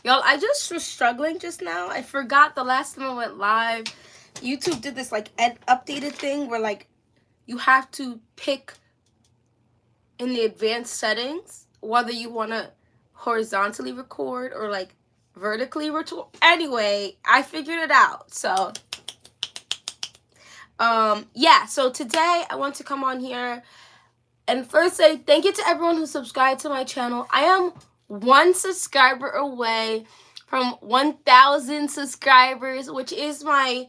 Y'all, I just was struggling just now. I forgot the last time I went live. YouTube did this like updated thing where like you have to pick in the advanced settings whether you want to horizontally record or like vertically record. Anyway, I figured it out. So yeah, so today I want to come on here and first say thank you to everyone who subscribed to my channel. I am 1 subscriber away from 1,000 subscribers, which is my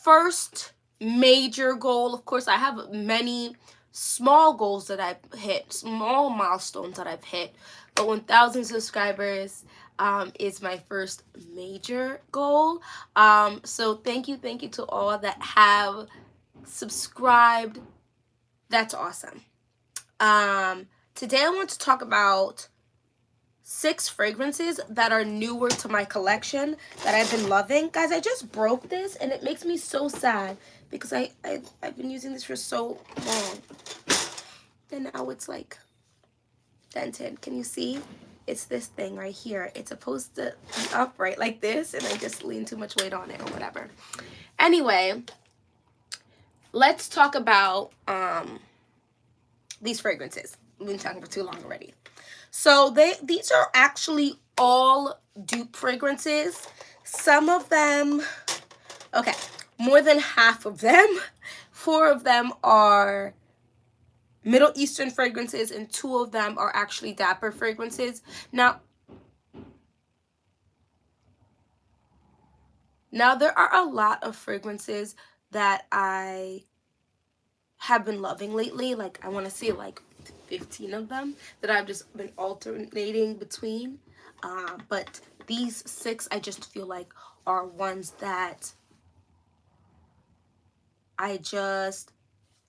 first major goal. Of course, I have many small goals that I've hit, small milestones that I've hit, but 1,000 subscribers is my first major goal. So thank you to all that have subscribed. That's awesome. Today I want to talk about 6 fragrances that are newer to my collection that I've been loving. Guys, I just broke this and it makes me so sad because I've been using this for so long. And now it's like dented. Can you see? It's this thing right here. It's supposed to be upright like this and I just leaned too much weight on it or whatever. Anyway, let's talk about these fragrances. We've been talking for too long already. So these are actually all dupe fragrances. Some of them, okay, more than half of them, 4 of them are Middle Eastern fragrances and 2 of them are actually Dapper fragrances. Now there are a lot of fragrances that I have been loving lately. Like I want to say like 15 of them that I've just been alternating between. But these 6 I just feel like are ones that I just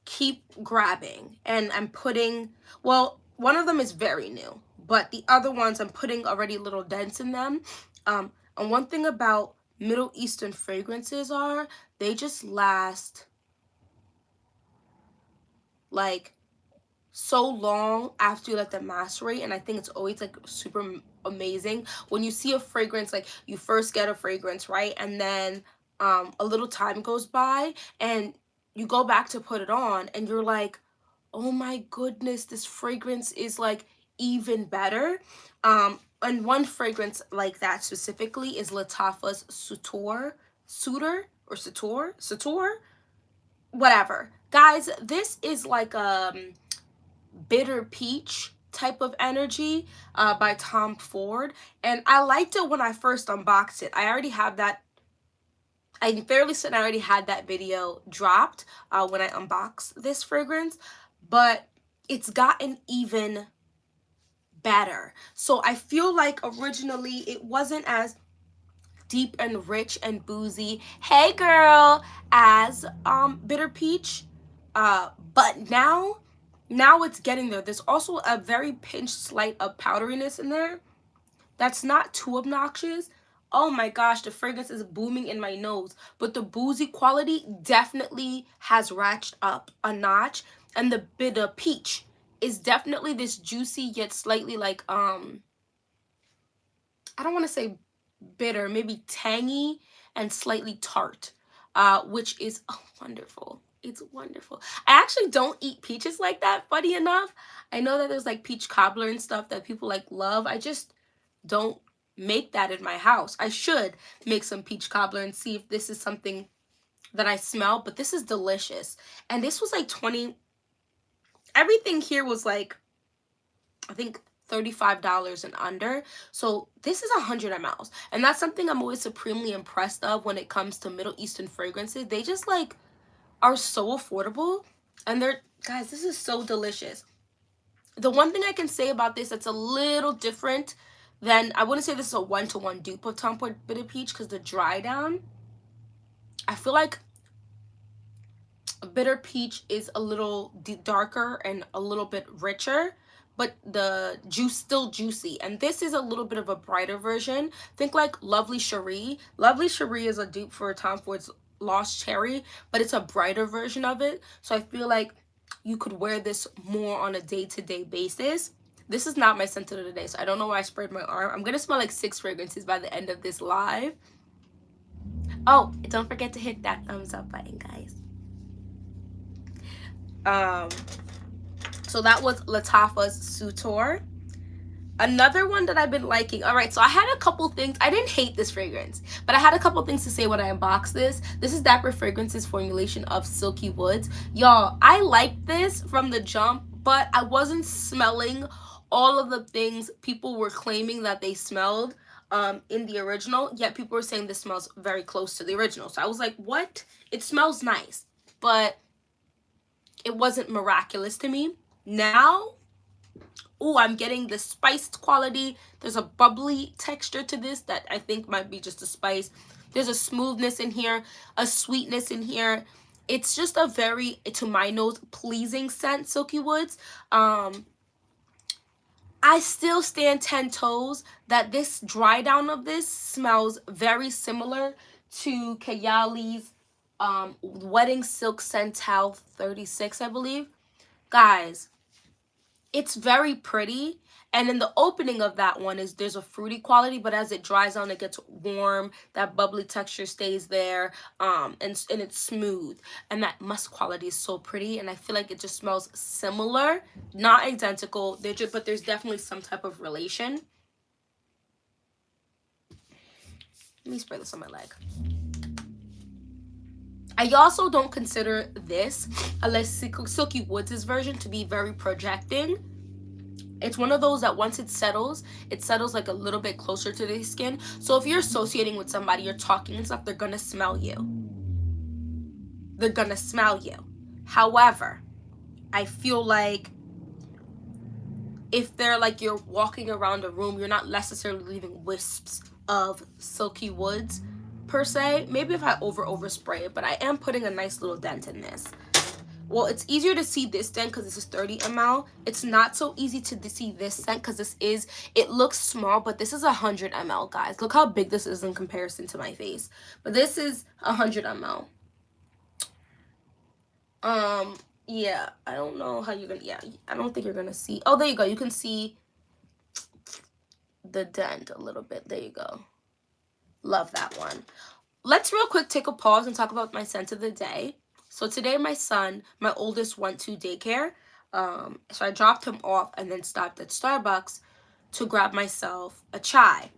keep grabbing and I'm putting, well, one of them is very new, but the other ones I'm putting already little dents in them. And one thing about Middle Eastern fragrances are they just last like so long after you let them macerate, and I think it's always like super amazing when you see a fragrance, like you first get a fragrance, right, and then a little time goes by and you go back to put it on and you're like, oh my goodness, this fragrance is like even better. And one fragrance like that specifically is Lattafa's Sutor, whatever. Guys, this is like bitter peach type of energy by Tom Ford, and I liked it when I first unboxed it. I already have that, I'm fairly certain I already had that video dropped when I unboxed this fragrance, but it's gotten even better. So I feel like originally it wasn't as deep and rich and boozy, hey girl, as bitter peach, but now it's getting there. There's also a very pinched slight of powderiness in there that's not too obnoxious. Oh my gosh, the fragrance is booming in my nose, but the boozy quality definitely has ratcheted up a notch, and the bitter peach is definitely this juicy yet slightly like I don't want to say bitter, maybe tangy and slightly tart, which is wonderful. It's wonderful. I actually don't eat peaches like that, funny enough. I know that there's like peach cobbler and stuff that people like love. I just don't make that in my house. I should make some peach cobbler and see if this is something that I smell, but this is delicious. And this was like 20, everything here was like, I think $35 and under. So this is 100 mLs, and that's something I'm always supremely impressed of when it comes to Middle Eastern fragrances. They just like are so affordable, and they're, guys, this is so delicious. The one thing I can say about this that's a little different than, I wouldn't say this is a one-to-one dupe of Tom Ford Bitter Peach, because the dry down, I feel like Bitter Peach is a little darker and a little bit richer, but the juice still juicy, and this is a little bit of a brighter version. Think like Lovely Cherie. Lovely Cherie is a dupe for Tom Ford's Lost Cherry, but it's a brighter version of it, so I feel like you could wear this more on a day-to-day basis. This is not my scent of the day, so I don't know why I sprayed my arm. I'm gonna smell like 6 fragrances by the end of this live. Oh, don't forget to hit that thumbs up button, guys. So that was Lattafa's Sutor. Another one that I've been liking. All right, so I had a couple things. I didn't hate this fragrance, but I had a couple things to say when I unboxed this. This is Dapper Fragrances formulation of Silky Woods. Y'all, I liked this from the jump, but I wasn't smelling all of the things people were claiming that they smelled in the original, yet people were saying this smells very close to the original. So I was like, what? It smells nice, but it wasn't miraculous to me. Now, oh, I'm getting the spiced quality. There's a bubbly texture to this that I think might be just a spice. There's a smoothness in here, a sweetness in here. It's just a very, to my nose, pleasing scent, Silky Woods. I still stand 10 toes that this dry down of this smells very similar to Kayali's Wedding Silk Sental 36, I believe. Guys, it's very pretty, and in the opening of that one there's a fruity quality, but as it dries down it gets warm, that bubbly texture stays there, and it's smooth, and that musk quality is so pretty, and I feel like it just smells similar, not identical, but there's definitely some type of relation. Let me spray this on my leg. I also don't consider this, unless Silky Woods' version, to be very projecting. It's one of those that once it settles like a little bit closer to the skin. So if you're associating with somebody, you're talking and stuff, they're gonna smell you. They're gonna smell you. However, I feel like if they're like you're walking around a room, you're not necessarily leaving wisps of Silky Woods per se. Maybe if I overspray it, but I am putting a nice little dent in this. Well, it's easier to see this dent because this is 30 ml. It's not so easy to see this scent because it looks small, but this is 100 ml, guys. Look how big this is in comparison to my face. But this is 100 ml. Yeah, I don't know how you're gonna, yeah, I don't think you're gonna see. Oh, there you go. You can see the dent a little bit. There you go. Love that one. Let's real quick take a pause and talk about my scent of the day. So today my oldest, went to daycare. So I dropped him off and then stopped at Starbucks to grab myself a chai.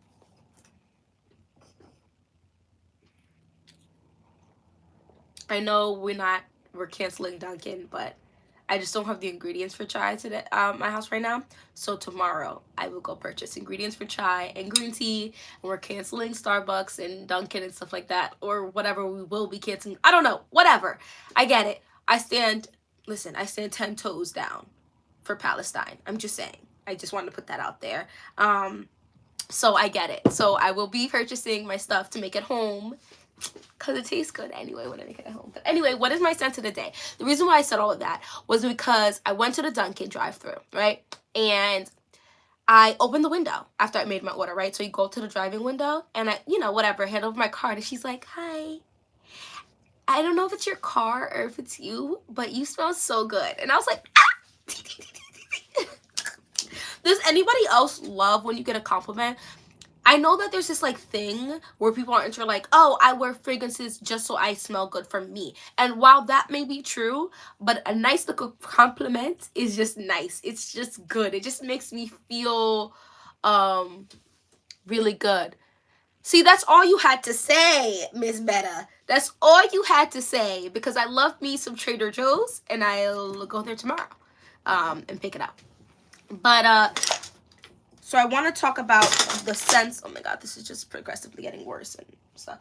I know we're canceling Dunkin', but I just don't have the ingredients for chai today at my house right now. So tomorrow I will go purchase ingredients for chai and green tea, and we're canceling Starbucks and Dunkin' and stuff like that, or whatever we will be canceling. I don't know, whatever. I get it. I stand 10 toes down for Palestine. I'm just saying. I just wanted to put that out there. So I get it. So I will be purchasing my stuff to make it home, because it tastes good anyway when I make it at home. But anyway, what is my scent of the day? The reason why I said all of that was because I went to the Dunkin' drive-thru, right? And I opened the window after I made my order, right? So you go to the driving window and I, whatever, hand over my card, and she's like, "Hi, I don't know if it's your car or if it's you, but you smell so good." And I was like, ah! Does anybody else love when you get a compliment? I know that there's this like thing where people are into like, oh, I wear fragrances just so I smell good for me. And while that may be true, but a nice little compliment is just nice. It's just good. It just makes me feel really good. See, that's all you had to say, Miss Betta. That's all you had to say, because I love me some Trader Joe's and I'll go there tomorrow and pick it up. But so I want to talk about the scents. Oh my god, this is just progressively getting worse and stuff.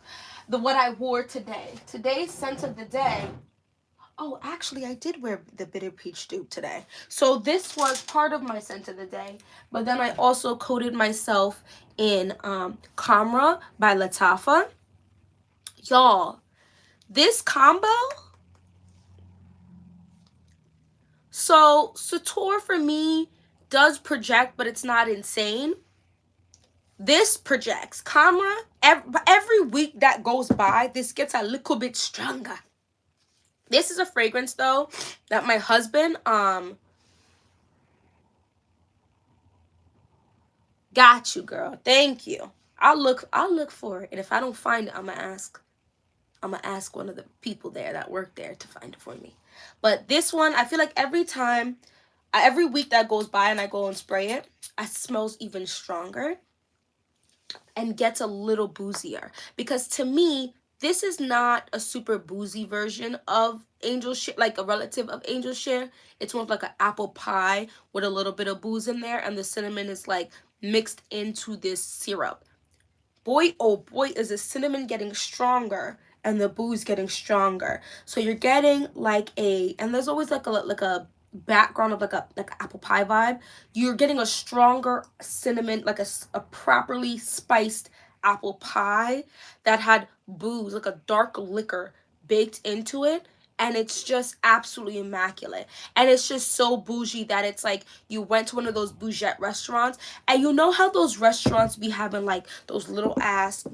What I wore today. Today's scent of the day. Oh, actually, I did wear the Bitter Peach dupe today. So this was part of my scent of the day. But then I also coated myself in Camera by Lattafa. Y'all, this combo. So Sator for me does project, but it's not insane. This projects. Camera, every week that goes by, this gets a little bit stronger. This is a fragrance though that my husband Got you, girl. Thank you. I'll look for it. And if I don't find it, I'm gonna ask one of the people there that work there to find it for me. But this one, I feel like every week that goes by and I go and spray it, it smells even stronger and gets a little boozier. Because to me, this is not a super boozy version of angel share, like a relative of angel share. It's more of like an apple pie with a little bit of booze in there, and the cinnamon is like mixed into this syrup. Boy, oh boy, is the cinnamon getting stronger and the booze getting stronger. So you're getting like and there's always like a background of like apple pie vibe. You're getting a stronger cinnamon, like a properly spiced apple pie that had booze, like a dark liquor baked into it. And it's just absolutely immaculate. And it's just so bougie that it's like you went to one of those bougette restaurants, and you know how those restaurants be having like those little ass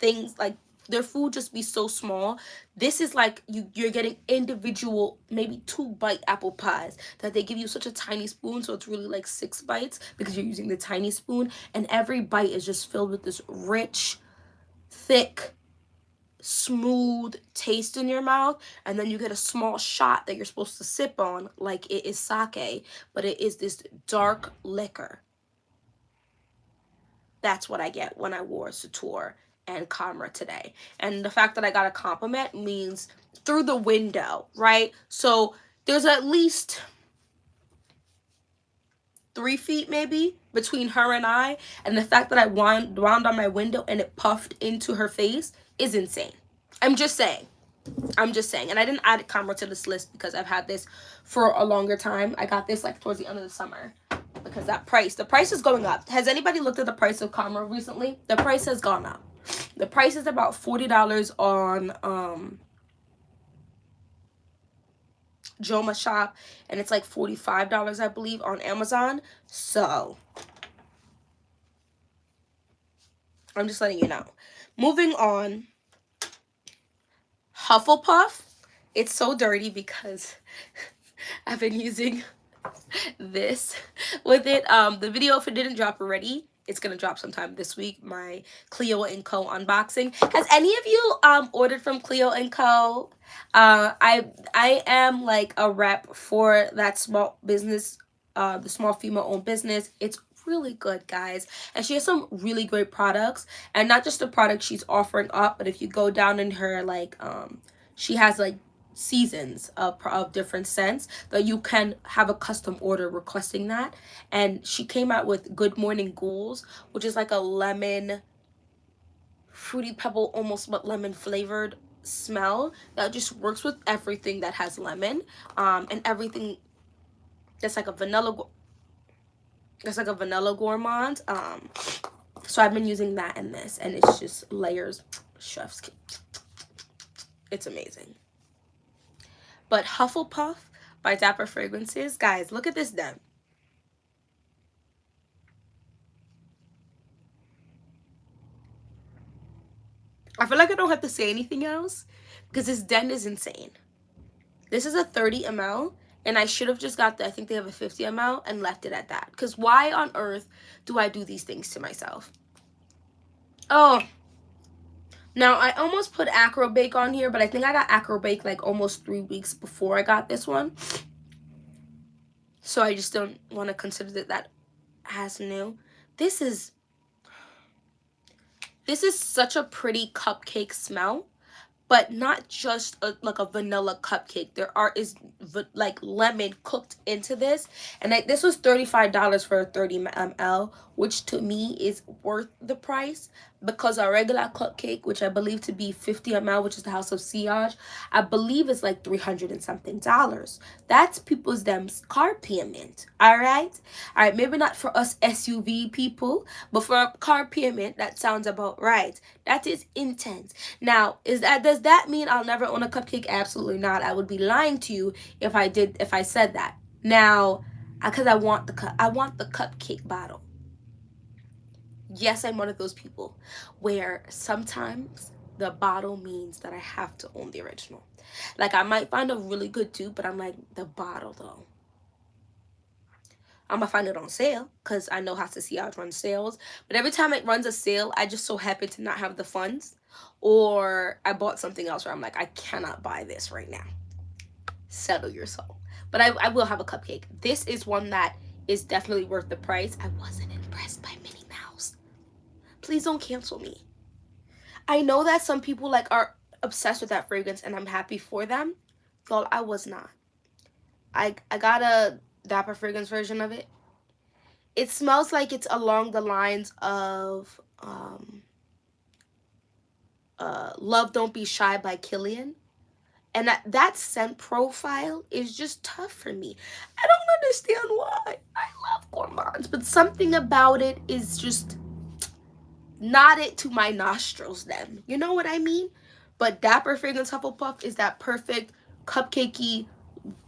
things, like their food just be so small. This is like you're getting individual, maybe 2 bite apple pies that they give you such a tiny spoon, so it's really like 6 bites because you're using the tiny spoon, and every bite is just filled with this rich, thick, smooth taste in your mouth. And then you get a small shot that you're supposed to sip on like it is sake, but it is this dark liquor. That's what I get when I wore Sator and Camera today. And the fact that I got a compliment means through the window, right? So there's at least 3 feet maybe between her and I, and the fact that I wound on my window and it puffed into her face is insane. I'm just saying. And I didn't add Camera to this list because I've had this for a longer time. I got this like towards the end of the summer because the price is going up. Has anybody looked at the price of Camera recently? The price has gone up. The price is about $40 on Joma Shop, and it's like $45, I believe, on Amazon. So I'm just letting you know. Moving on, Hufflepuff. It's so dirty because I've been using this with it. The video, if it didn't drop already, it's gonna drop sometime this week. My Cleo Co unboxing. Has any of you ordered from Cleo Co? I am like a rep for that small business, the small female owned business. It's really good, guys, and she has some really great products, and not just the products she's offering up, but if you go down in her like she has like seasons of different scents that you can have a custom order requesting that. And she came out with Good Morning Ghouls, which is like a lemon, fruity pebble, almost but lemon flavored smell that just works with everything that has lemon, and everything that's like a vanilla gourmand. So I've been using that in this, and it's just layers. Chef's kiss. It's amazing. But Hufflepuff by Dapper Fragrances, guys, look at this dent. I feel like I don't have to say anything else because this dent is insane. This is a 30 ml, and I should have just got I think they have a 50 ml and left it at that. Because why on earth do I do these things to myself? Oh, now I almost put Acrobake on here, but I think I got Acrobake like almost 3 weeks before I got this one. So I just don't want to consider that as new. This is such a pretty cupcake smell, but not just like a vanilla cupcake. There is like lemon cooked into this, and this was $35 for a 30 ml, which to me is worth the price, because a regular cupcake, which I believe to be 50 ml, which is the House of Sillage, I believe is like $300 and something. That's people's car payment. All right, maybe not for us SUV people, but for a car payment, that sounds about right. That is intense. Now, does that mean I'll never own a cupcake? Absolutely not. I would be lying to you if I said that. Now, because I want the cupcake bottle. Yes, I'm one of those people where sometimes the bottle means that I have to own the original. Like, I might find a really good dupe, but I'm like, the bottle though. I'm gonna find it on sale because I know how to see how it runs sales. But every time it runs a sale, I just so happen to not have the funds, or I bought something else where I'm like, I cannot buy this right now. Settle your soul. But I will have a cupcake. This is one that is definitely worth the price. I wasn't impressed by Minnie Mouse. Please don't cancel me. I know that some people like are obsessed with that fragrance, and I'm happy for them. Well, I was not. I got a Dapper Fragrance version of it. It smells like it's along the lines of Love Don't Be Shy by Killian. And that scent profile is just tough for me. I don't understand why. I love gourmands, but something about it is just not it to my nostrils then. You know what I mean? But Dapper Fragrance Hufflepuff is that perfect cupcakey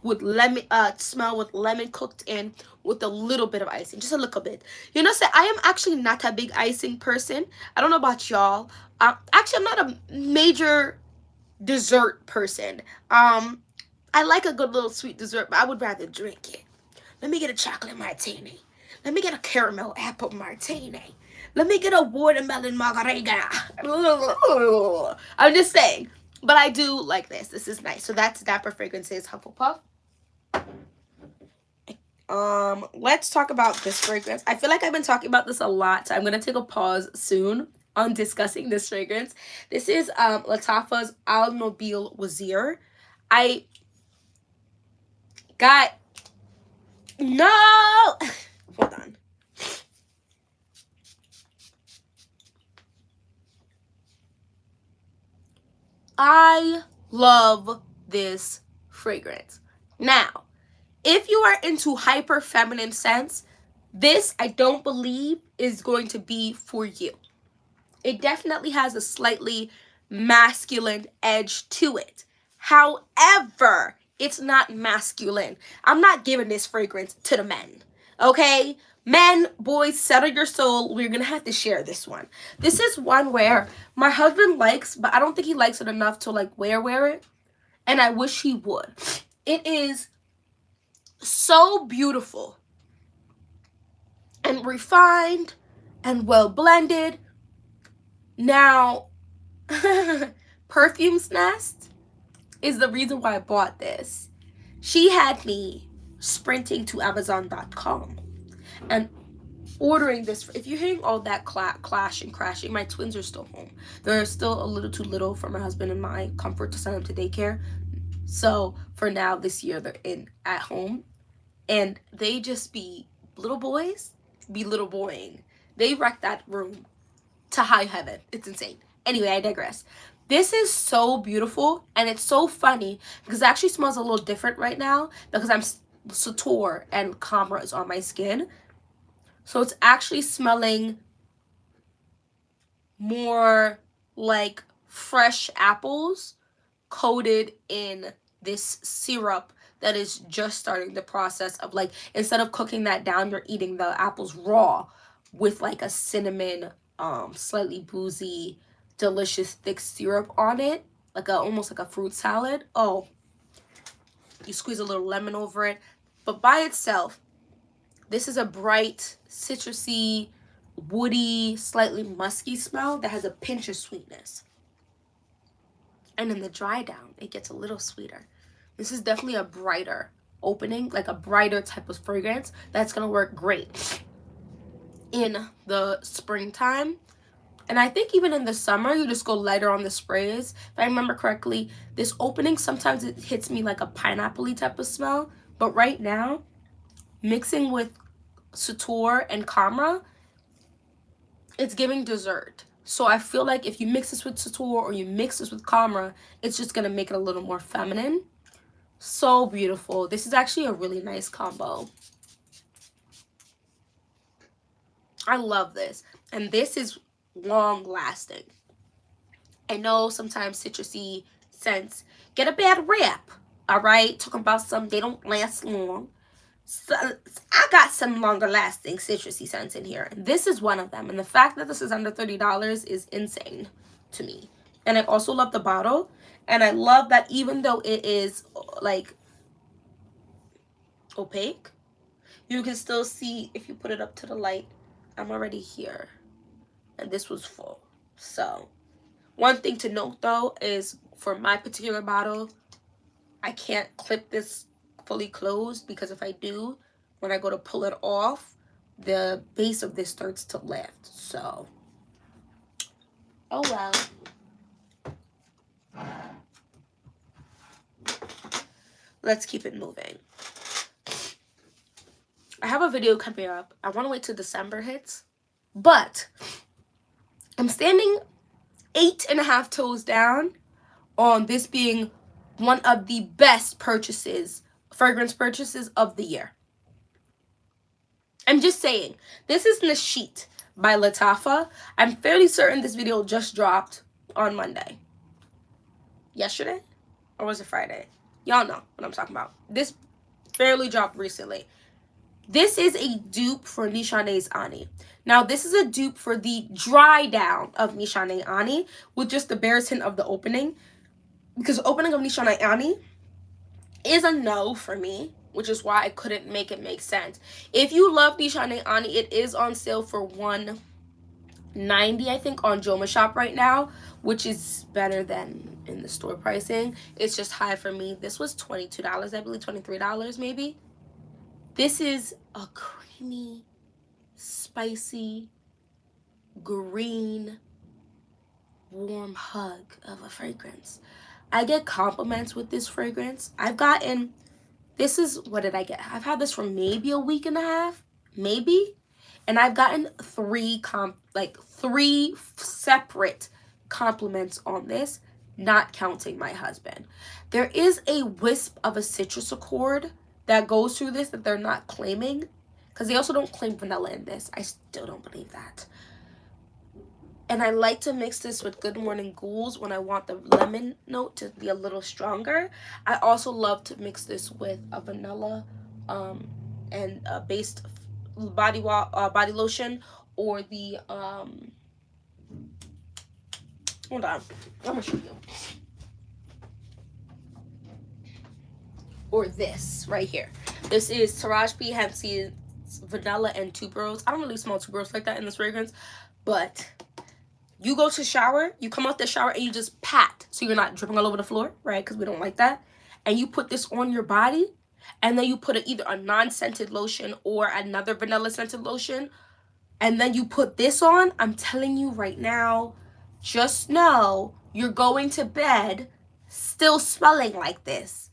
with lemon smell, with lemon cooked in with a little bit of icing, just a little bit. You know, say I am actually not a big icing person. I don't know about y'all. Actually, I'm not a major dessert person. I like a good little sweet dessert, but I would rather drink it. Let me get a chocolate martini. Let me get a caramel apple martini. Let me get a watermelon margarita. I'm just saying. But I do like this. This is nice. So that's Dapper Fragrances Hufflepuff. Let's talk about this fragrance. I feel like I've been talking about this a lot, so I'm gonna take a pause soon on discussing this fragrance. This is Lattafa's Al Nobile Wazir. I got no hold on. I love this fragrance. Now, if you are into hyper feminine scents, this I don't believe is going to be for you. It definitely has a slightly masculine edge to it. However, it's not masculine. I'm not giving this fragrance to the men. Okay? Men, boys, settle your soul. We're going to have to share this one. This is one where my husband likes, but I don't think he likes it enough to like wear it. And I wish he would. It is so beautiful and refined and well blended. Now, Perfume's Nest is the reason why I bought this. She had me sprinting to Amazon.com and ordering this. If you're hearing all that clash and crashing, my twins are still home. They're still a little too little for my husband and my comfort to send them to daycare. So for now, this year, they're at home. And they just be little boys, be little boying. They wreck that room to high heaven. It's insane. Anyway, I digress. This is so beautiful, and it's so funny because it actually smells a little different right now because I'm Sator and Camera is on my skin. So it's actually smelling more like fresh apples coated in this syrup that is just starting the process of like, instead of cooking that down, you're eating the apples raw with like a cinnamon, slightly boozy, delicious thick syrup on it, like almost like a fruit salad. Oh, you squeeze a little lemon over it. But by itself, this is a bright, citrusy, woody, slightly musky smell that has a pinch of sweetness. And in the dry down, it gets a little sweeter. This is definitely a brighter opening, like a brighter type of fragrance that's gonna work great in the springtime. And I think even in the summer, you just go lighter on the sprays. If I remember correctly, this opening, sometimes it hits me like a pineapple-y type of smell. But right now, mixing with Sator and Camera, it's giving dessert. So I feel like if you mix this with Sator or you mix this with Camera, it's just going to make it a little more feminine. So beautiful. This is actually a really nice combo. I love this. And this is long lasting. I know sometimes citrusy scents get a bad rap. All right? Talking about some, they don't last long. So I got some longer lasting citrusy scents in here. This is one of them. And the fact that this is under $30 is insane to me. And I also love the bottle. And I love that even though it is like opaque, You can still see if you put it up to the light. I'm already here. And this was full. So, one thing to note though is for my particular bottle, I can't clip this fully closed because if I do, when I go to pull it off, the base of this starts to lift. So, oh well. Let's keep it moving. I have a video coming up. I want to wait till December hits. But I'm standing 8.5 toes down on this being one of the best purchases, fragrance purchases of the year. I'm just saying, this is Nashit by Lattafa. I'm fairly certain this video just dropped on Monday. Yesterday? Or was it Friday? Y'all know what I'm talking about. This barely dropped recently. This is a dupe for Nishane's Ani. Now, this is a dupe for the dry down of Nishane Ani with just the barest hint of the opening. Because the opening of Nishane Ani is a no for me, which is why I couldn't make it make sense. If you love Nishane Ani, it is on sale for $190, I think, on Joma Shop right now, which is better than in the store pricing. It's just high for me. This was $22, I believe, $23 maybe. This is a creamy, spicy, green, warm hug of a fragrance. I get compliments with this fragrance. I've gotten, this is, what did I get? I've had this for maybe a week and a half, maybe. And I've gotten three separate compliments on this, not counting my husband. There is a wisp of a citrus accord that goes through this that they're not claiming, because they also don't claim vanilla in this. I still don't believe that. And I like to mix this with Good Morning Ghouls when I want the lemon note to be a little stronger. I also love to mix this with a vanilla and a based body lotion, or the hold on, I'm gonna show you. Or this right here. This is Taraj P. Hempseed's vanilla and tuberose. I don't really smell tuberose like that in this fragrance, but you go to shower, you come out the shower and you just pat so you're not dripping all over the floor, right? Because we don't like that. And you put this on your body, and then you put either a non-scented lotion or another vanilla scented lotion, and then you put this on. I'm telling you right now, just know you're going to bed still smelling like this.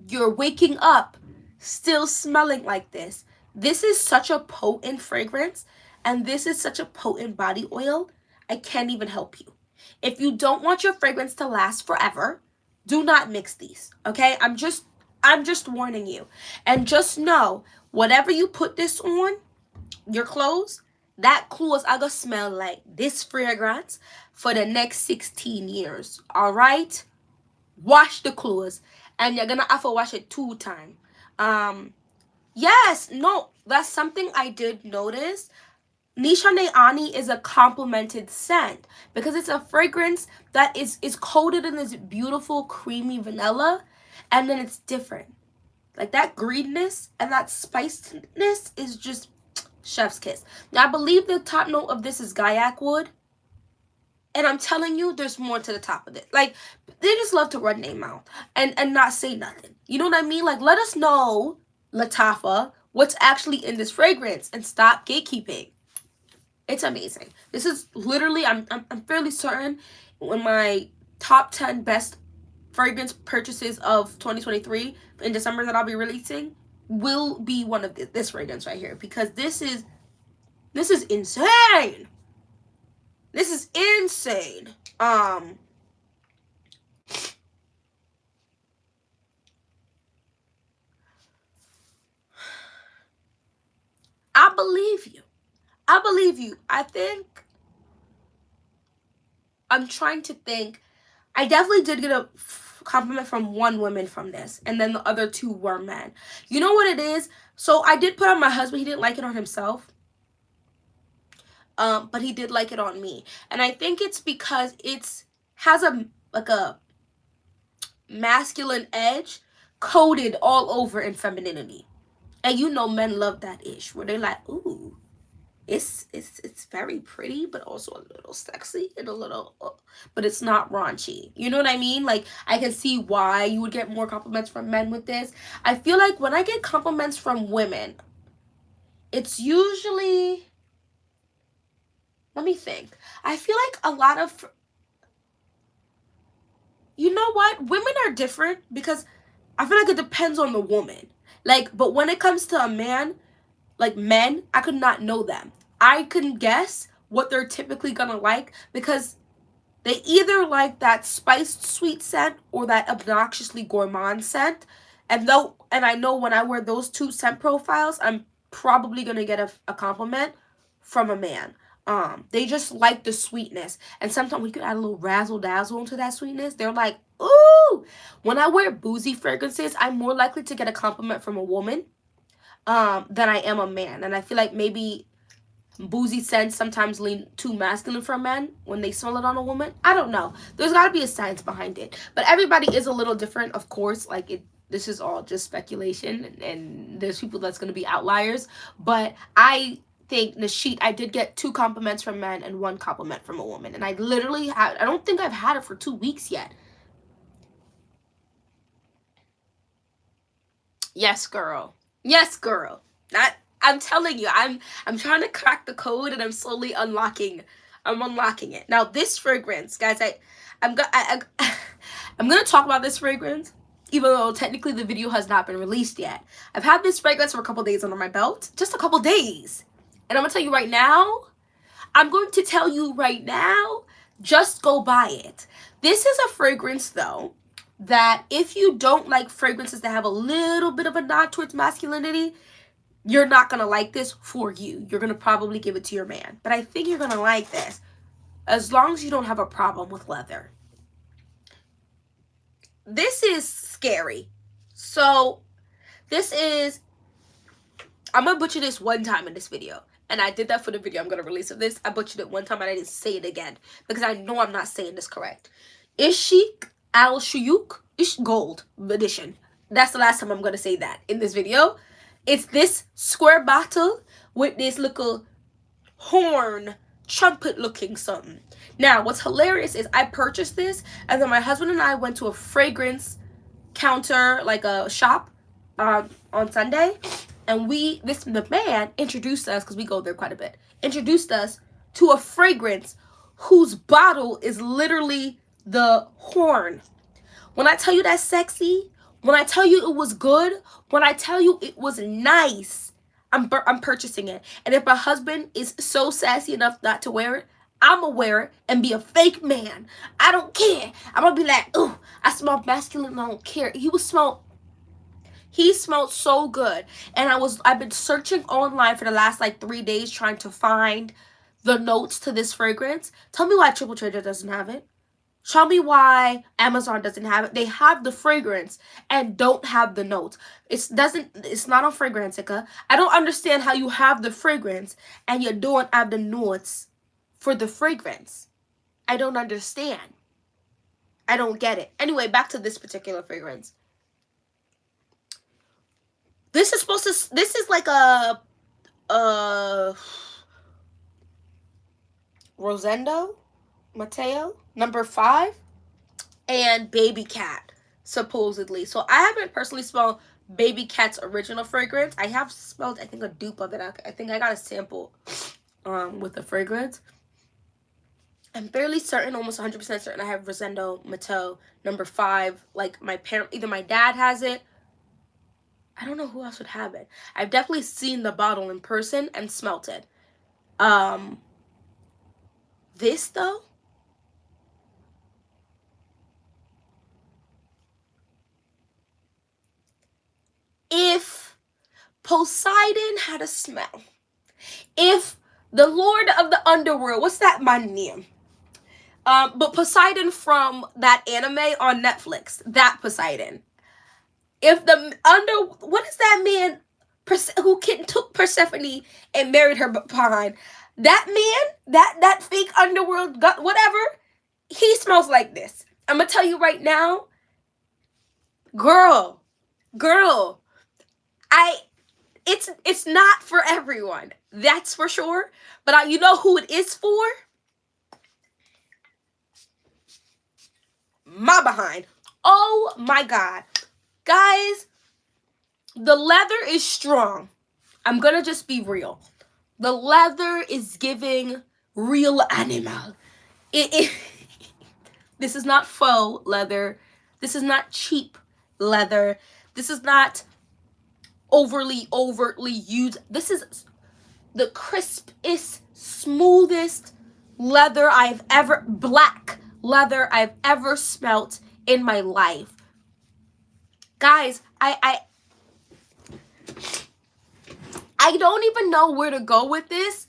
You're waking up still smelling like this. This is such a potent fragrance, and this is such a potent body oil. I can't even help you. If you don't want your fragrance to last forever, do not mix these, okay? I'm just warning you. And just know, whatever you put this on your clothes, that clothes are gonna smell like this fragrance for the next 16 years, all right? Wash the clothes, and you're gonna have to wash it 2 times. Yes, no, that's something I did notice. Nishane Ani is a complimented scent because it's a fragrance that is coated in this beautiful creamy vanilla, and then it's different. Like that greenness and that spiciness is just chef's kiss. Now, I believe the top note of this is Gaiac wood. And I'm telling you, there's more to the top of it. Like, they just love to run their mouth and not say nothing. You know what I mean? Like, let us know, Lattafa, what's actually in this fragrance and stop gatekeeping. It's amazing. This is literally, I'm fairly certain, in my top 10 best fragrance purchases of 2023 in December that I'll be releasing will be one of this fragrance right here, because this is insane. This is insane. I believe you. I believe you. I think, I'm trying to think. I definitely did get a compliment from one woman from this, and then the other 2 were men. You know what it is? So I did put on my husband. He didn't like it on himself. But he did like it on me. And I think it's because it's has a masculine edge coated all over in femininity. And you know men love that ish where they're like, ooh, it's very pretty, but also a little sexy and a little, but it's not raunchy. You know what I mean? Like, I can see why you would get more compliments from men with this. I feel like when I get compliments from women, it's usually, let me think. I feel like a lot of, you know what? Women are different because I feel like it depends on the woman. Like, but when it comes to a man, like men, I could not know them. I can guess what they're typically gonna like because they either like that spiced sweet scent or that obnoxiously gourmand scent. And I know when I wear those two scent profiles, I'm probably gonna get a compliment from a man. They just like the sweetness. And sometimes we could add a little razzle dazzle into that sweetness. They're like, ooh. When I wear boozy fragrances, I'm more likely to get a compliment from a woman than I am a man. And I feel like maybe boozy scents sometimes lean too masculine for men when they smell it on a woman. I don't know. There's got to be a science behind it. But everybody is a little different, of course. Like, this is all just speculation, and there's people that's going to be outliers. But I think Nashit, I did get 2 compliments from men and 1 compliment from a woman. And I literally had, I don't think I've had it for 2 weeks yet. Yes, girl. Yes, girl. Not, I'm telling you, I'm trying to crack the code and I'm unlocking it. Now this fragrance, guys, I'm going to talk about this fragrance even though technically the video has not been released yet. I've had this fragrance for a couple days under my belt, just a couple days. And I'm going to tell you right now, just go buy it. This is a fragrance though that if you don't like fragrances that have a little bit of a nod towards masculinity, you're not going to like this for you. You're going to probably give it to your man. But I think you're going to like this as long as you don't have a problem with leather. This is scary. So this is, I'm going to butcher this one time in this video. And I did that for the video I'm going to release of this. I butchered it one time and I didn't say it again because I know I'm not saying this correct. Ishik Al Shuyuk Ish Gold edition. That's the last time I'm going to say that in this video. It's this square bottle with this little horn, trumpet looking something. Now, what's hilarious is I purchased this and then my husband and I went to a fragrance counter, like a shop, on Sunday. And the man introduced us, because we go there quite a bit, introduced us to a fragrance whose bottle is literally the horn. When I tell you that's sexy, when I tell you it was good, when I tell you it was nice, I'm purchasing it. And if my husband is so sassy enough not to wear it, I'm gonna wear it and be a fake man. I don't care. I'm gonna be like, ooh, I smell masculine and I don't care. He smelled so good. And I've been searching online for the last like 3 days trying to find the notes to this fragrance. Tell me why Triple Trader doesn't have it. Tell me why Amazon doesn't have it. They have the fragrance and don't have the notes. It's not on Fragrantica. I don't understand how you have the fragrance and you don't have the notes for the fragrance. I don't understand. I don't get it. Anyway, back to this particular fragrance. This is like a Rosendo Mateo number 5 and Baby Cat, supposedly. So I haven't personally smelled Baby Cat's original fragrance. I have smelled, I think, a dupe of it. I think I got a sample with the fragrance. I'm fairly certain, almost 100% certain, I have Rosendo Mateo number 5. Like either my dad has it. I don't know who else would have it. I've definitely seen the bottle in person and smelt it. This though, if Poseidon had a smell, if the Lord of the Underworld, what's that man name? But Poseidon from that anime on Netflix, that Poseidon. If what is that man who took Persephone and married her behind? That man, that fake underworld, whatever, he smells like this. I'm gonna tell you right now, girl, it's not for everyone. That's for sure. But you know who it is for? My behind. Oh my God. Guys, the leather is strong. I'm gonna just be real. The leather is giving real animal. It this is not faux leather. This is not cheap leather. This is not overtly used. This is the crispest, smoothest leather black leather I've ever smelt in my life. Guys, I don't even know where to go with this,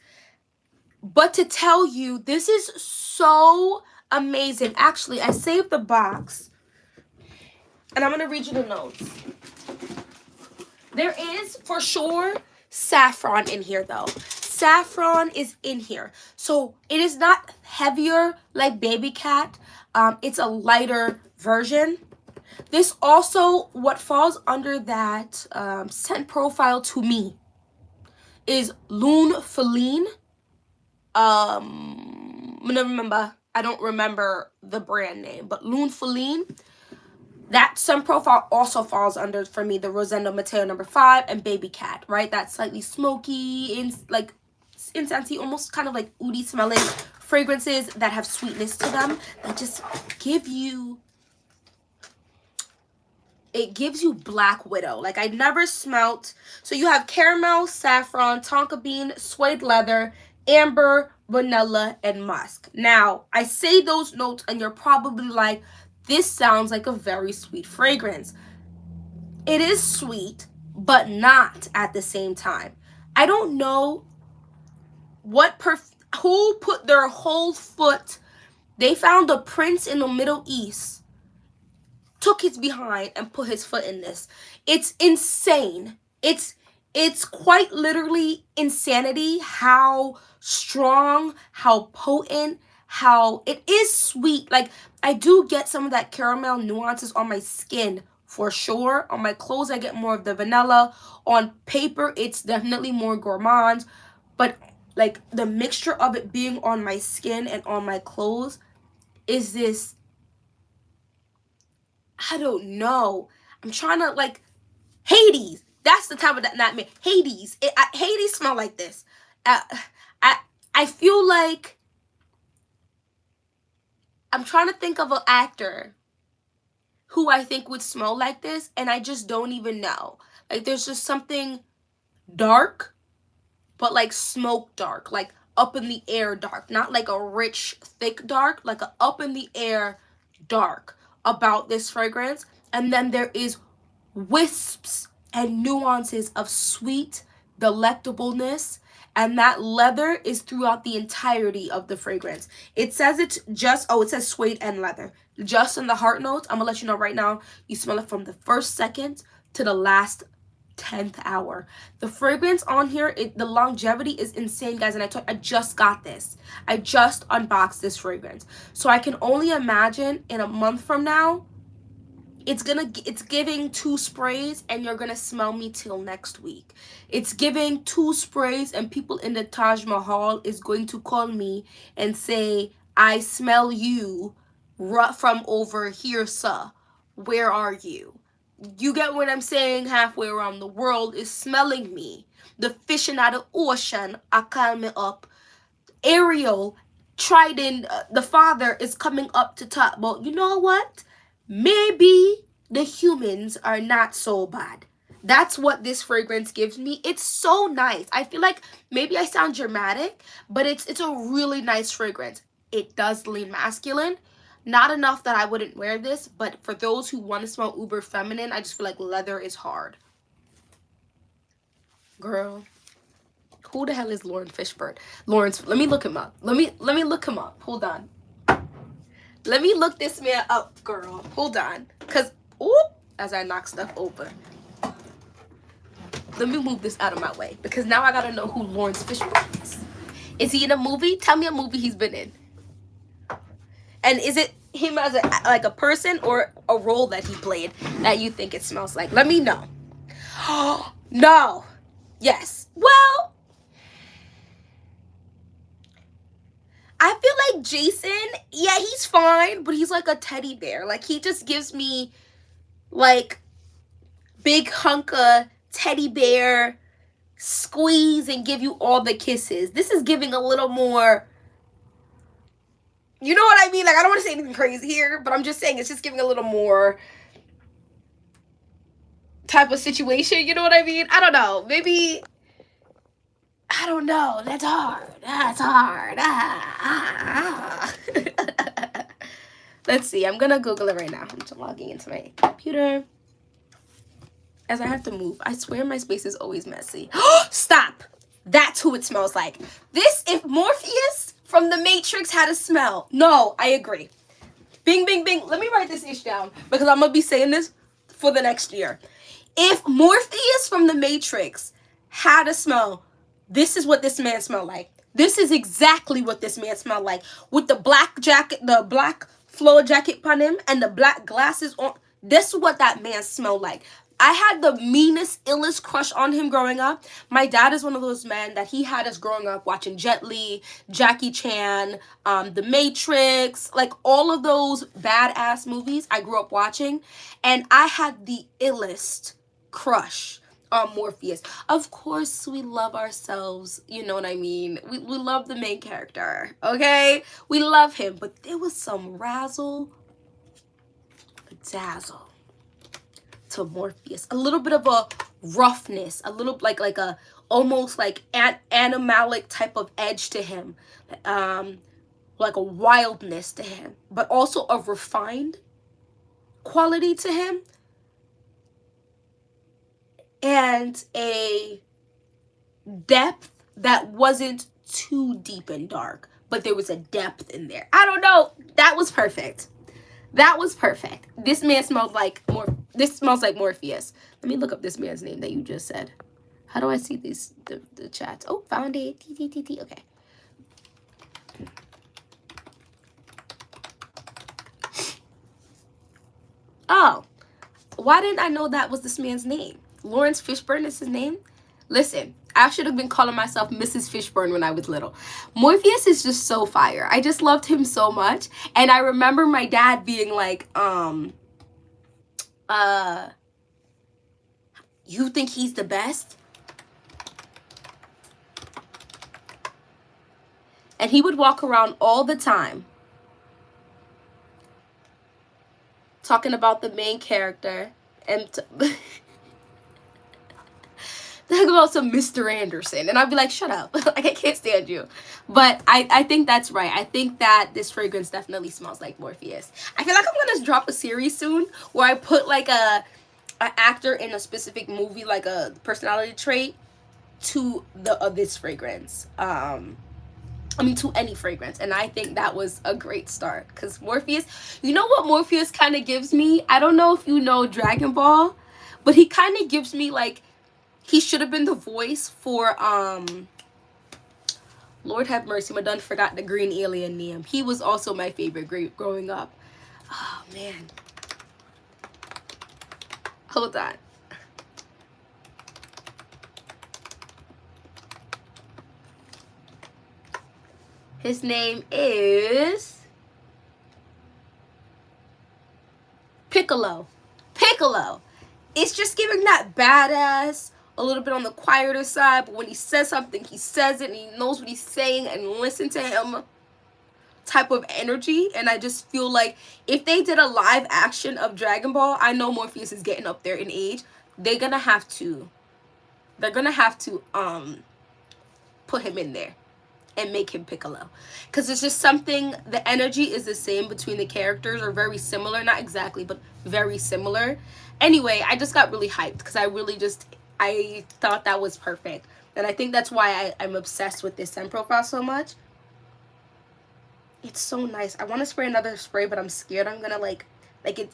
but to tell you, this is so amazing. Actually, I saved the box, and I'm going to read you the notes. There is, for sure, saffron in here, though. Saffron is in here. So it is not heavier like Baby Cat. It's a lighter version. This also, what falls under that scent profile to me is Lune Feline. I don't remember the brand name, but Lune Feline. That scent profile also falls under, for me, the Rosendo Mateo number 5 and Baby Cat, right? That slightly smoky, incensey, almost kind of like oudi smelling fragrances that have sweetness to them, that just give you, it gives you Black Widow. Like, I never smelt. So you have caramel, saffron, tonka bean, suede leather, amber, vanilla, and musk. Now, I say those notes and you're probably like, this sounds like a very sweet fragrance. It is sweet, but not at the same time. I don't know who put their whole foot. They found a prince in the Middle East, took his behind and put his foot in this. It's insane. It's quite literally insanity how strong, how potent, how it is sweet. Like, I do get some of that caramel nuances on my skin for sure. On my clothes, I get more of the vanilla. On paper, it's definitely more gourmand. But like, the mixture of it being on my skin and on my clothes is this, I don't know. I'm trying to, like, Hades. That's the type of that, not me. Hades. Hades smell like this. I feel like I'm trying to think of an actor who I think would smell like this, and I just don't even know. Like, there's just something dark, but like smoke dark, like up in the air dark, not like a rich, thick dark, like a up in the air dark about this fragrance. And then there is wisps and nuances of sweet delectableness, and that leather is throughout the entirety of the fragrance. It says it's just, it says suede and leather. Just in the heart notes, I'm gonna let you know right now, you smell it from the first second to the last 10th hour. The fragrance on here, the longevity is insane, guys, and I just got this. I just unboxed this fragrance. So I can only imagine in a month from now, it's giving 2 sprays and you're gonna smell me till next week. It's giving 2 sprays and people in the Taj Mahal is going to call me and say, I smell you from over here, sir. Where are you? You get what I'm saying? Halfway around the world is smelling me. The fish in the ocean are calling me up. Ariel, Trident, the father is coming up to talk about, you know what? Maybe the humans are not so bad. That's what this fragrance gives me. It's so nice. I feel like maybe I sound dramatic, but it's a really nice fragrance. It does lean masculine. Not enough that I wouldn't wear this, but for those who want to smell uber feminine, I just feel like leather is hard. Girl, who the hell is Lauren Fishburne? Lawrence, let me look him up. Let me look him up. Hold on. Let me look this man up, girl. Hold on. Because, as I knock stuff over. Let me move this out of my way. Because now I got to know who Lawrence Fishburne is. Is he in a movie? Tell me a movie he's been in. And is it him as a person or a role that he played that you think it smells like? Let me know. No. Yes. Well, I feel like Jason, yeah, he's fine, but he's like a teddy bear. Like, he just gives me, like, big hunk of teddy bear, squeeze and give you all the kisses. This is giving a little more, you know what I mean? Like, I don't want to say anything crazy here, but I'm just saying it's just giving a little more type of situation. You know what I mean? I don't know. Maybe, I don't know. That's hard. That's hard. Let's see. I'm going to Google it right now. I'm just logging into my computer. As I have to move. I swear my space is always messy. Stop. That's who it smells like. This, if Morpheus from The Matrix had a smell. No, I agree. Bing, bing, bing. Let me write this ish down because I'm going to be saying this for the next year. If Morpheus from The Matrix had a smell, this is what this man smelled like. This is exactly what this man smelled like. With the black jacket, the black floor jacket on him and the black glasses on. This is what that man smelled like. I had the meanest, illest crush on him growing up. My dad is one of those men that he had us growing up watching Jet Li, Jackie Chan, The Matrix, like all of those badass movies I grew up watching. And I had the illest crush on Morpheus. Of course, we love ourselves. You know what I mean? We love the main character, okay? We love him. But there was some razzle dazzle to Morpheus, a little bit of a roughness, a little like a almost like animalic type of edge to him, like a wildness to him, but also a refined quality to him, and a depth that wasn't too deep and dark, but there was a depth in there. I don't know. That was perfect. That was perfect. This man smelled like this smells like Morpheus. Let me look up this man's name that you just said. How do I see these the chats? Oh, found it. T. Okay. Oh, why didn't I know that was this man's name? Lawrence Fishburne is his name? Listen, I should have been calling myself Mrs. Fishburne when I was little. Morpheus is just so fire. I just loved him so much. And I remember my dad being like, you think he's the best? And he would walk around all the time talking about the main character and talk about some Mr. Anderson, and I'd be like, shut up. Like, I can't stand you. But I think that's right. I think that this fragrance definitely smells like Morpheus. I feel like I'm gonna drop a series soon where I put like a actor in a specific movie, like a personality trait, to this fragrance. To any fragrance. And I think that was a great start. Because Morpheus, you know what Morpheus kind of gives me? I don't know if you know Dragon Ball, but he kind of gives me like, he should have been the voice for, Lord have mercy, I done forgot the green alien name. He was also my favorite growing up. Oh, man. Hold on. His name is Piccolo. Piccolo. It's just giving that badass, a little bit on the quieter side, but when he says something, he says it and he knows what he's saying, and listen to him type of energy. And I just feel like if they did a live action of Dragon Ball, I know Morpheus is getting up there in age. They're gonna have to put him in there and make him Piccolo, because it's just something, the energy is the same between the characters, or very similar, not exactly, but very similar. Anyway, I just got really hyped because I thought that was perfect, and I think that's why I'm obsessed with this scent profile so much. It's so nice. I want to spray another spray, but I'm scared I'm gonna like it.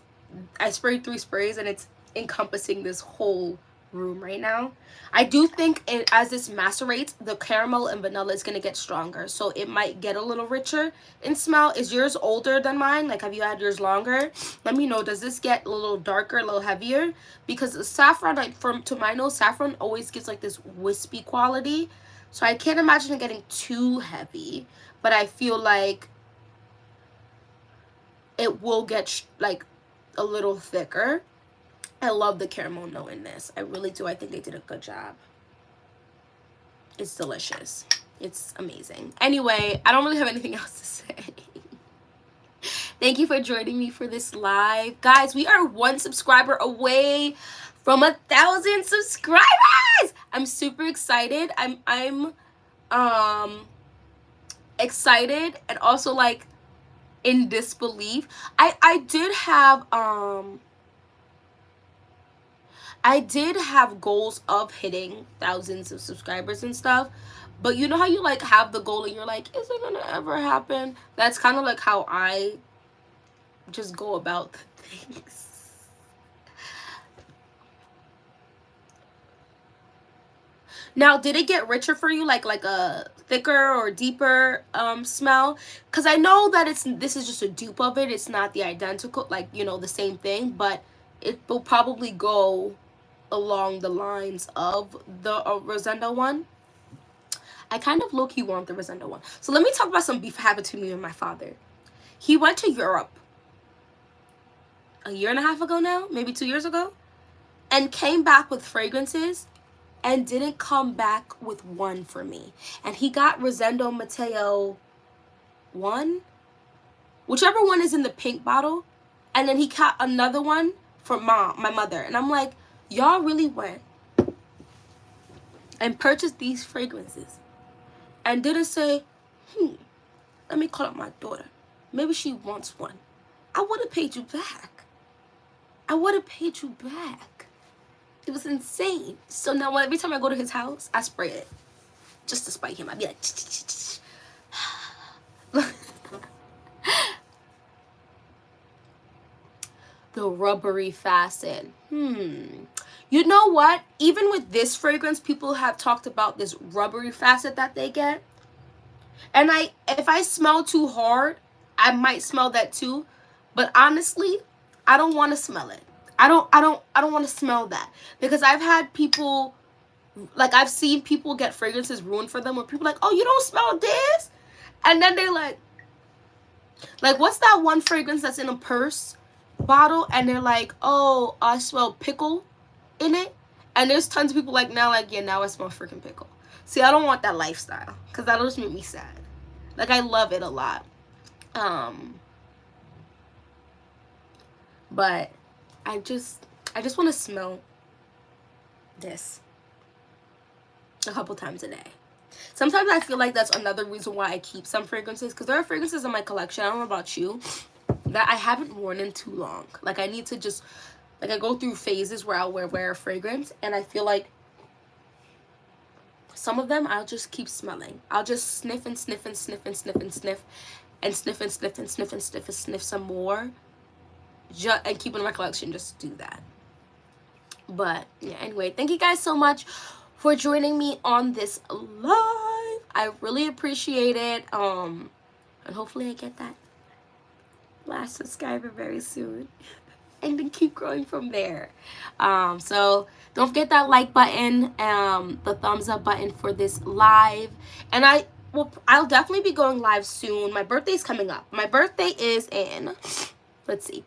I sprayed 3 sprays and it's encompassing this whole room right now. I do think as this macerates, the caramel and vanilla is going to get stronger. So it might get a little richer in smell. Is yours older than mine? Like, have you had yours longer? Let me know. Does this get a little darker, a little heavier? Because the saffron, like, to my nose, saffron always gives like this wispy quality. So I can't imagine it getting too heavy. But I feel like it will get like a little thicker. I love the caramel note in this. I really do. I think they did a good job. It's delicious. It's amazing. Anyway, I don't really have anything else to say. Thank you for joining me for this live. Guys, we are 1 subscriber away from 1,000 subscribers. I'm super excited. I'm excited and also like in disbelief. I did have goals of hitting thousands of subscribers and stuff, but you know how you like have the goal and you're like, is it gonna ever happen? That's kind of like how I just go about things. Now, did it get richer for you, like a thicker or deeper smell? Because I know that this is just a dupe of it. It's not the identical, like, you know, the same thing, but it will probably go along the lines of the Rosendo one. I kind of low-key want the Rosendo one. So let me talk about some beef happened to me and my father. He went to Europe a year and a half ago now, maybe 2 years ago, and came back with fragrances and didn't come back with one for me. And he got Rosendo Mateo 1, whichever one is in the pink bottle, and then he got another one for my mother. And I'm like, y'all really went and purchased these fragrances and didn't say, let me call up my daughter. Maybe she wants one. I would have paid you back. I would have paid you back. It was insane. So now every time I go to his house, I spray it just to spite him. I'd be like, the rubbery facet. You know what? Even with this fragrance, people have talked about this rubbery facet that they get. And if I smell too hard, I might smell that too. But honestly, I don't want to smell it. I don't want to smell that, because I've had people, like, I've seen people get fragrances ruined for them where people are like, oh, you don't smell this? And then they like, what's that one fragrance that's in a purse bottle? And they're like, oh, I smell pickle in it. And there's tons of people like, now, like, yeah, now I smell freaking pickle. See, I don't want that lifestyle, because that'll just make me sad. Like, I love it a lot. But I just want to smell this a couple times a day. Sometimes I feel like that's another reason why I keep some fragrances, because there are fragrances in my collection, I don't know about you, that I haven't worn in too long. Like, I need to just, like, I go through phases where I'll wear a fragrance, and I feel like some of them I'll just keep smelling. I'll just sniff and sniff and sniff and sniff and sniff and sniff and sniff and sniff and sniff and sniff some more. And keep it in my collection, just do that. But yeah, anyway, thank you guys so much for joining me on this live. I really appreciate it. And hopefully I get that last subscriber very soon, and then keep growing from there. So don't forget that like button, the thumbs up button for this live. And I'll definitely be going live soon. My birthday's coming up. My birthday is in, let's see,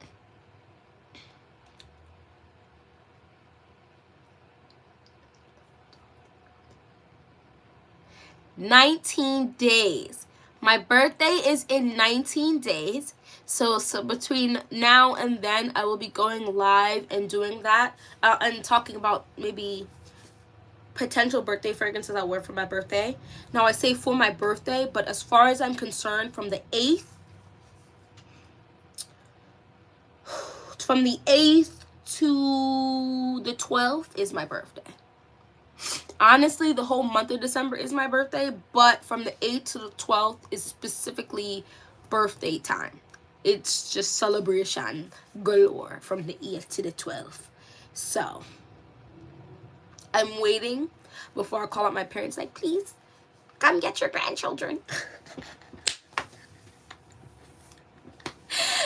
19 days. My birthday is in 19 days. So between now and then, I will be going live and doing that, and talking about maybe potential birthday fragrances I'll wear for my birthday. Now, I say for my birthday, but as far as I'm concerned, from the 8th to the 12th is my birthday. Honestly, the whole month of December is my birthday, but from the 8th to the 12th is specifically birthday time. It's just celebration galore from the 8th to the 12th. So I'm waiting before I call out my parents, like, please come get your grandchildren.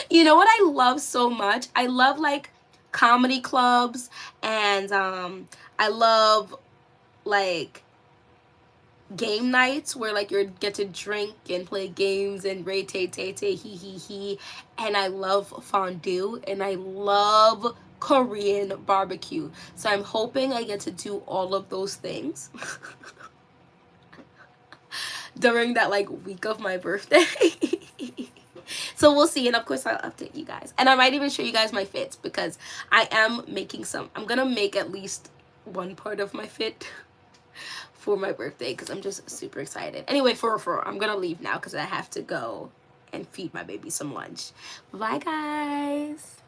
You know what I love so much? I love like comedy clubs, and I love like game nights where like you get to drink and play games and ray tay tay tay he he he. And I love fondue, and I love Korean barbecue. So I'm hoping I get to do all of those things during that like week of my birthday. So we'll see, and of course I'll update you guys, and I might even show you guys my fits, because I am making some. I'm gonna make at least one part of my fit for my birthday, because I'm just super excited. Anyway, I'm gonna leave now because I have to go and feed my baby some lunch. Bye guys.